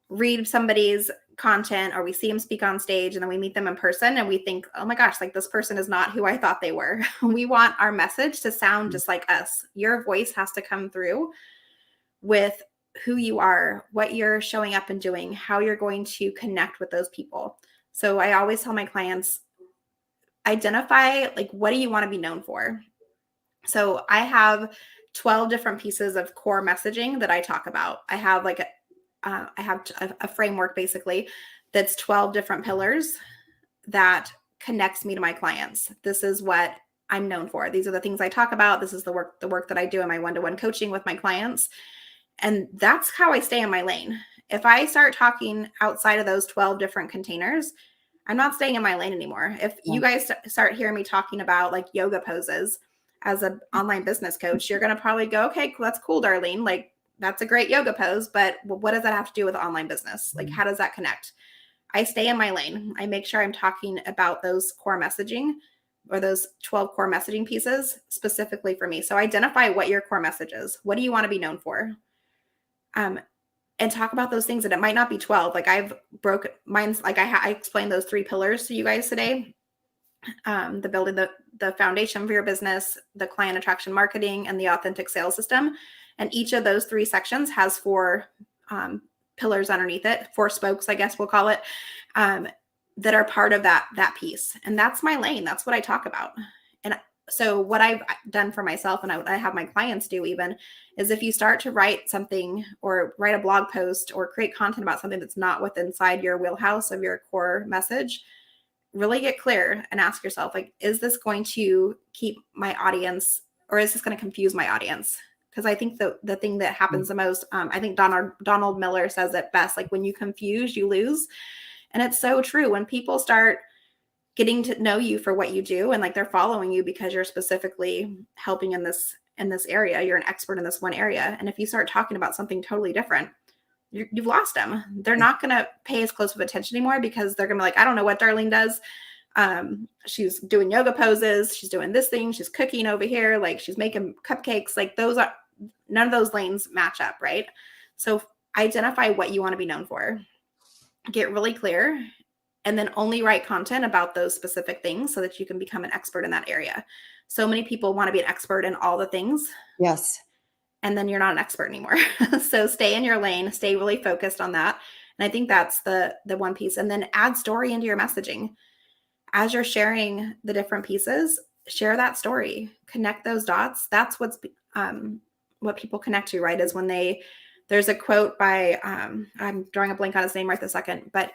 read somebody's content, or we see them speak on stage, and then we meet them in person and we think, oh my gosh, like this person is not who I thought they were. We want our message to sound just like us. Your voice has to come through with who you are, what you're showing up and doing, how you're going to connect with those people. So I always tell my clients, identify like, what do you want to be known for? So I have 12 different pieces of core messaging that I talk about. I have like a framework basically that's 12 different pillars that connects me to my clients. This is what I'm known for. These are the things I talk about. This is the work that I do in my one-to-one coaching with my clients. And that's how I stay in my lane. If I start talking outside of those 12 different containers, I'm not staying in my lane anymore. If you guys start hearing me talking about like yoga poses as an online business coach, you're going to probably go, okay, that's cool, Darlene. Like, that's a great yoga pose, but what does that have to do with online business? Like, how does that connect? I stay in my lane. I make sure I'm talking about those core messaging or those 12 core messaging pieces specifically for me. So identify what your core message is. What do you want to be known for? And talk about those things. And it might not be 12. Like I've broke mine's like I explained those 3 pillars to you guys today. The building the foundation for your business, the client attraction marketing, and the authentic sales system. And each of those 3 sections has 4 pillars underneath it, 4 spokes, I guess we'll call it, that are part of that piece. And that's my lane. That's what I talk about. And so what I've done for myself, and I have my clients do even, is if you start to write something or write a blog post or create content about something that's not within inside your wheelhouse of your core message, really get clear and ask yourself, like, is this going to keep my audience, or is this going to confuse my audience? Because I think the thing that happens the most, I think Donald Miller says it best, like when you confuse, you lose. And it's so true. When people start getting to know you for what you do, and like they're following you because you're specifically helping in this area, you're an expert in this one area. And if you start talking about something totally different, you've lost them. They're not going to pay as close of attention anymore because they're going to be like, I don't know what Darlene does. She's doing yoga poses. She's doing this thing. She's cooking over here. Like she's making cupcakes. Like none of those lanes match up. Right. So identify what you want to be known for, get really clear, and then only write content about those specific things so that you can become an expert in that area. So many people want to be an expert in all the things. Yes. And then you're not an expert anymore. So stay in your lane, stay really focused on that. And I think that's the one piece. And then add story into your messaging. As you're sharing the different pieces, share that story, connect those dots. That's what people connect to, right? Is when there's a quote by, I'm drawing a blank on his name right this second, but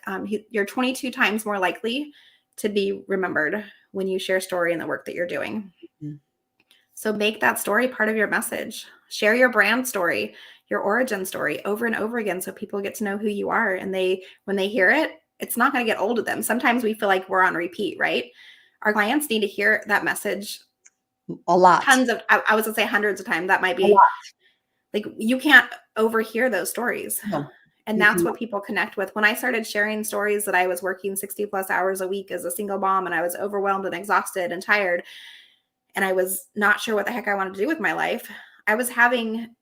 you're 22 times more likely to be remembered when you share story in the work that you're doing. Mm-hmm. So make that story part of your message. Share your brand story, your origin story over and over again so people get to know who you are. And when they hear it, it's not going to get old to them. Sometimes we feel like we're on repeat, right? Our clients need to hear that message a lot. Tons of, I was going to say hundreds of times. That might be like, you can't overhear those stories. No. And that's what people connect with. When I started sharing stories that I was working 60 plus hours a week as a single mom, and I was overwhelmed and exhausted and tired, and I was not sure what the heck I wanted to do with my life, I was having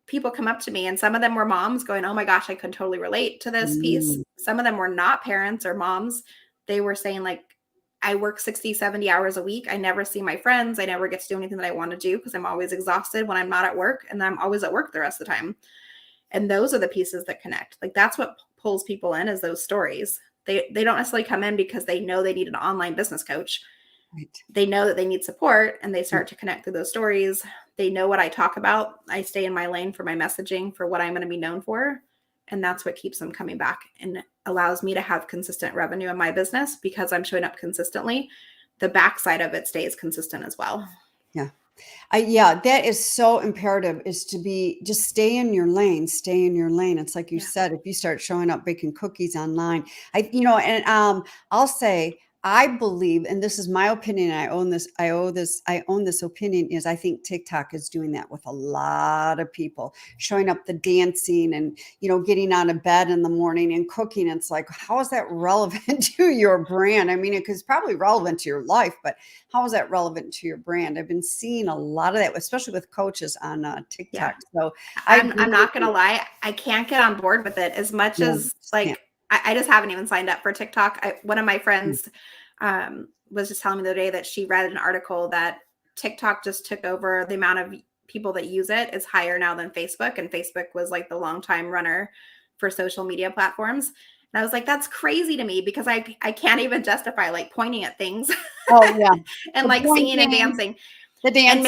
people come up to me, and some of them were moms going, oh my gosh, I could totally relate to this piece. Some of them were not parents or moms. They were saying like, I work 60, 70 hours a week. I never see my friends. I never get to do anything that I want to do because I'm always exhausted when I'm not at work, and I'm always at work the rest of the time. And those are the pieces that connect. Like that's what pulls people in, is those stories. They don't necessarily come in because they know they need an online business coach. Right. They know that they need support, and they start to connect through those stories. They know what I talk about. I stay in my lane for my messaging, for what I'm going to be known for. And that's what keeps them coming back and allows me to have consistent revenue in my business because I'm showing up consistently. The backside of it stays consistent as well. Yeah. Yeah, that is so imperative, is to just stay in your lane, stay in your lane. It's like you said, if you start showing up baking cookies online, I'll say, I believe, and this is my opinion, I own this opinion, is I think TikTok is doing that with a lot of people, showing up the dancing and, getting out of bed in the morning and cooking. It's like, how is that relevant to your brand? I mean, it's probably relevant to your life, but how is that relevant to your brand? I've been seeing a lot of that, especially with coaches on TikTok. Yeah. So I'm not going to lie. I can't get on board with it as much as like, I just haven't even signed up for TikTok. One of my friends was just telling me the other day that she read an article that TikTok just took over. The amount of people that use it is higher now than Facebook. And Facebook was like the longtime runner for social media platforms. And I was like, that's crazy to me because I can't even justify like pointing at things. Oh yeah. And like singing and dancing. The dance,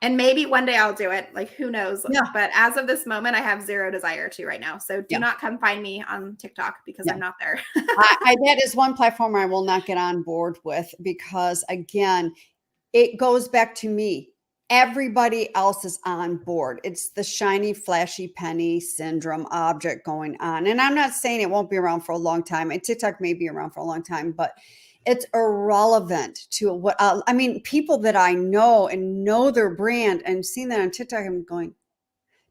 and maybe one day I'll do it. Like, who knows? Yeah. But as of this moment, I have zero desire to right now. So do not come find me on TikTok because I'm not there. That is one platform I will not get on board with because, again, it goes back to me. everybody else is on board. It's the shiny, flashy penny syndrome object going on. And I'm not saying it won't be around for a long time. And TikTok may be around for a long time, but it's irrelevant to what I mean, people that I know and know their brand and seeing that on TikTok, I'm going,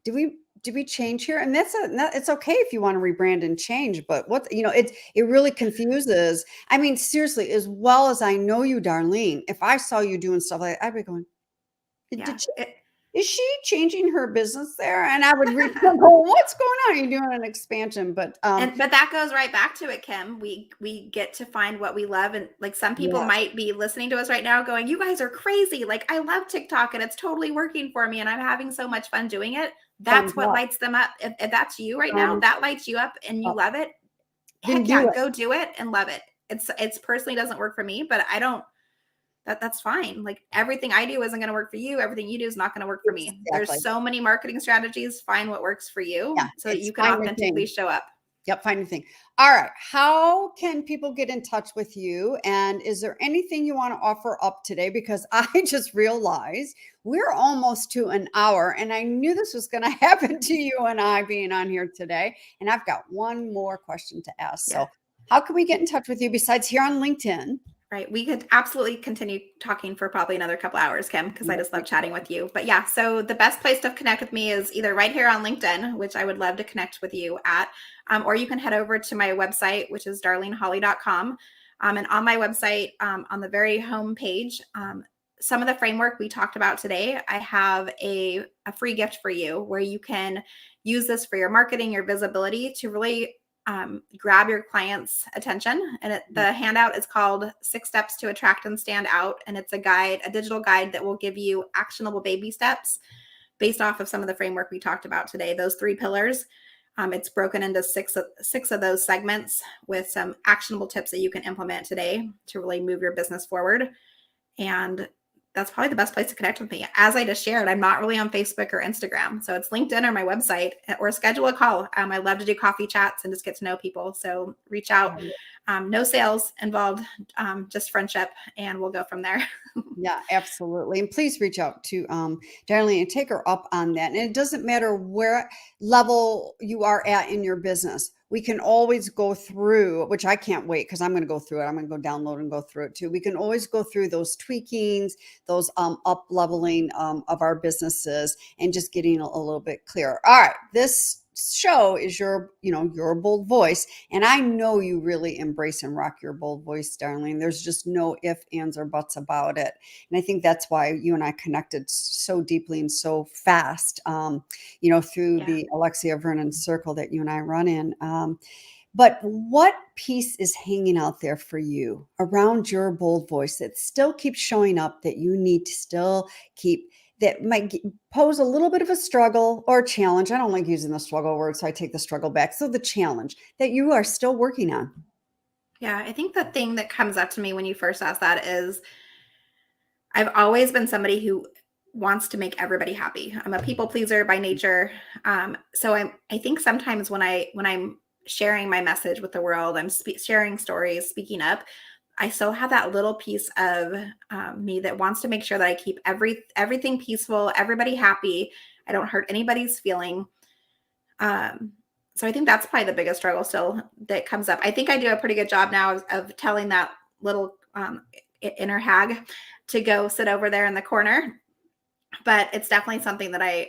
did we change here? And it's okay if you want to rebrand and change, but it really confuses. I mean, seriously, as well as I know you, Darlene, if I saw you doing stuff like that, I'd be going, Yeah. did she, is she changing her business there? And I would read, go, what's going on? Are you doing an expansion? But But that goes right back to it, Kim. We get to find what we love, and like some people yeah, might be listening to us right now going, you guys are crazy, like I love TikTok and it's totally working for me and I'm having so much fun doing it. thumbs That's what up, lights them up. If that's you right now, thumbs that lights you up and you up. love it, Then heck do yeah, it. go do it and love it. It's personally doesn't work for me, but I don't, that's fine. Like everything I do isn't going to work for you. Everything you do is not going to work for me. Exactly. There's so many marketing strategies. Find what works for you Yeah, so that it's you can find your authentically thing. show up. Yep, find your thing. All right. How can people get in touch with you? And is there anything you want to offer up today? Because I just realized we're almost to an hour, and I knew this was going to happen to you and I being on here today. And I've got one more question to ask. Yeah. So, how can we get in touch with you besides here on LinkedIn? Right. We could absolutely continue talking for probably another couple hours, Kim, because I just love chatting with you. But yeah, so the best place to connect with me is either right here on LinkedIn, which I would love to connect with you at, or you can head over to my website, which is darlenehawley.com. And on my website, on the very home page, some of the framework we talked about today, I have a free gift for you where you can use this for your marketing, your visibility to really grab your client's attention. And the handout is called 6 Steps to Attract and Stand Out. And it's a guide, a digital guide that will give you actionable baby steps based off of some of the framework we talked about today, those 3 pillars. It's broken into six of those segments with some actionable tips that you can implement today to really move your business forward. And that's probably the best place to connect with me. As I just shared, I'm not really on Facebook or Instagram. So it's LinkedIn or my website, or schedule a call. I love to do coffee chats and just get to know people. So reach out. No sales involved, just friendship, and we'll go from there. Yeah, absolutely. And please reach out to Darlene and take her up on that. And it doesn't matter where level you are at in your business. We can always go through, which I can't wait because I'm going to go through it. I'm going to go download and go through it too. We can always go through those tweakings, those up leveling of our businesses and just getting a little bit clearer. All right. This show is your bold voice. And I know you really embrace and rock your bold voice, Darlene. There's just no ifs, ands, or buts about it. And I think that's why you and I connected so deeply and so fast, through the Alexia Vernon circle that you and I run in. But what piece is hanging out there for you around your bold voice that still keeps showing up that you need to still keep, that might pose a little bit of a struggle or a challenge? I don't like using the struggle word, so I take the struggle back. So the challenge that you are still working on. Yeah, I think the thing that comes up to me when you first asked that is I've always been somebody who wants to make everybody happy. I'm a people pleaser by nature. So I think sometimes when I'm sharing my message with the world, I'm sharing stories, speaking up, I still have that little piece of me that wants to make sure that I keep everything peaceful, everybody happy. I don't hurt anybody's feeling. So I think that's probably the biggest struggle still that comes up. I think I do a pretty good job now of telling that little inner hag to go sit over there in the corner. But it's definitely something that I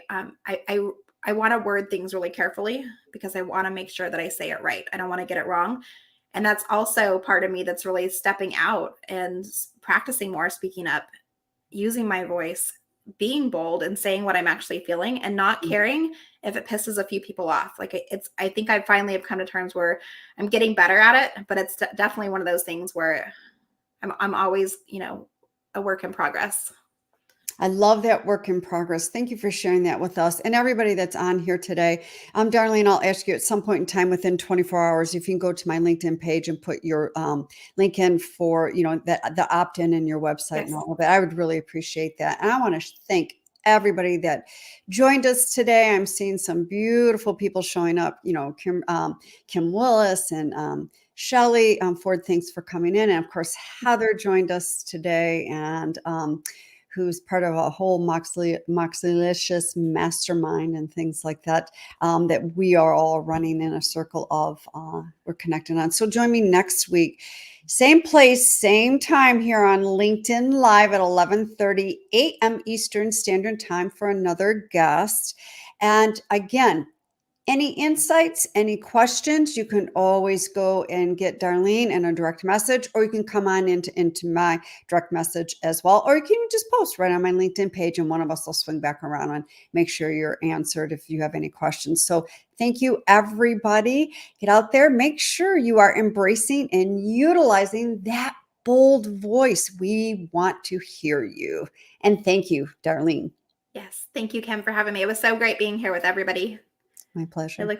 want to word things really carefully because I want to make sure that I say it right. I don't want to get it wrong. And that's also part of me that's really stepping out and practicing more, speaking up, using my voice, being bold and saying what I'm actually feeling and not caring if it pisses a few people off. I think I finally have come to terms where I'm getting better at it, but it's definitely one of those things where I'm always, a work in progress. I love that work in progress. Thank you for sharing that with us and everybody that's on here today. Darlene, I'll ask you at some point in time within 24 hours, if you can go to my LinkedIn page and put your link in for, the opt-in in your website and all of that. I would really appreciate that. And I want to thank everybody that joined us today. I'm seeing some beautiful people showing up, Kim Willis and Shelly Ford, thanks for coming in. And of course, Heather joined us today. And who's part of a whole Moxilicious mastermind and things like that, that we are all running in a circle of, we're connected on. So join me next week. Same place, same time here on LinkedIn Live at 11:30 a.m. Eastern Standard Time for another guest. And again, any insights, any questions, you can always go and get Darlene in a direct message, or you can come on into my direct message as well. Or you can just post right on my LinkedIn page, and one of us will swing back around and make sure you're answered if you have any questions. So thank you, everybody. Get out there. Make sure you are embracing and utilizing that bold voice. We want to hear you. And thank you, Darlene. Yes. Thank you, Kim, for having me. It was so great being here with everybody. My pleasure. I look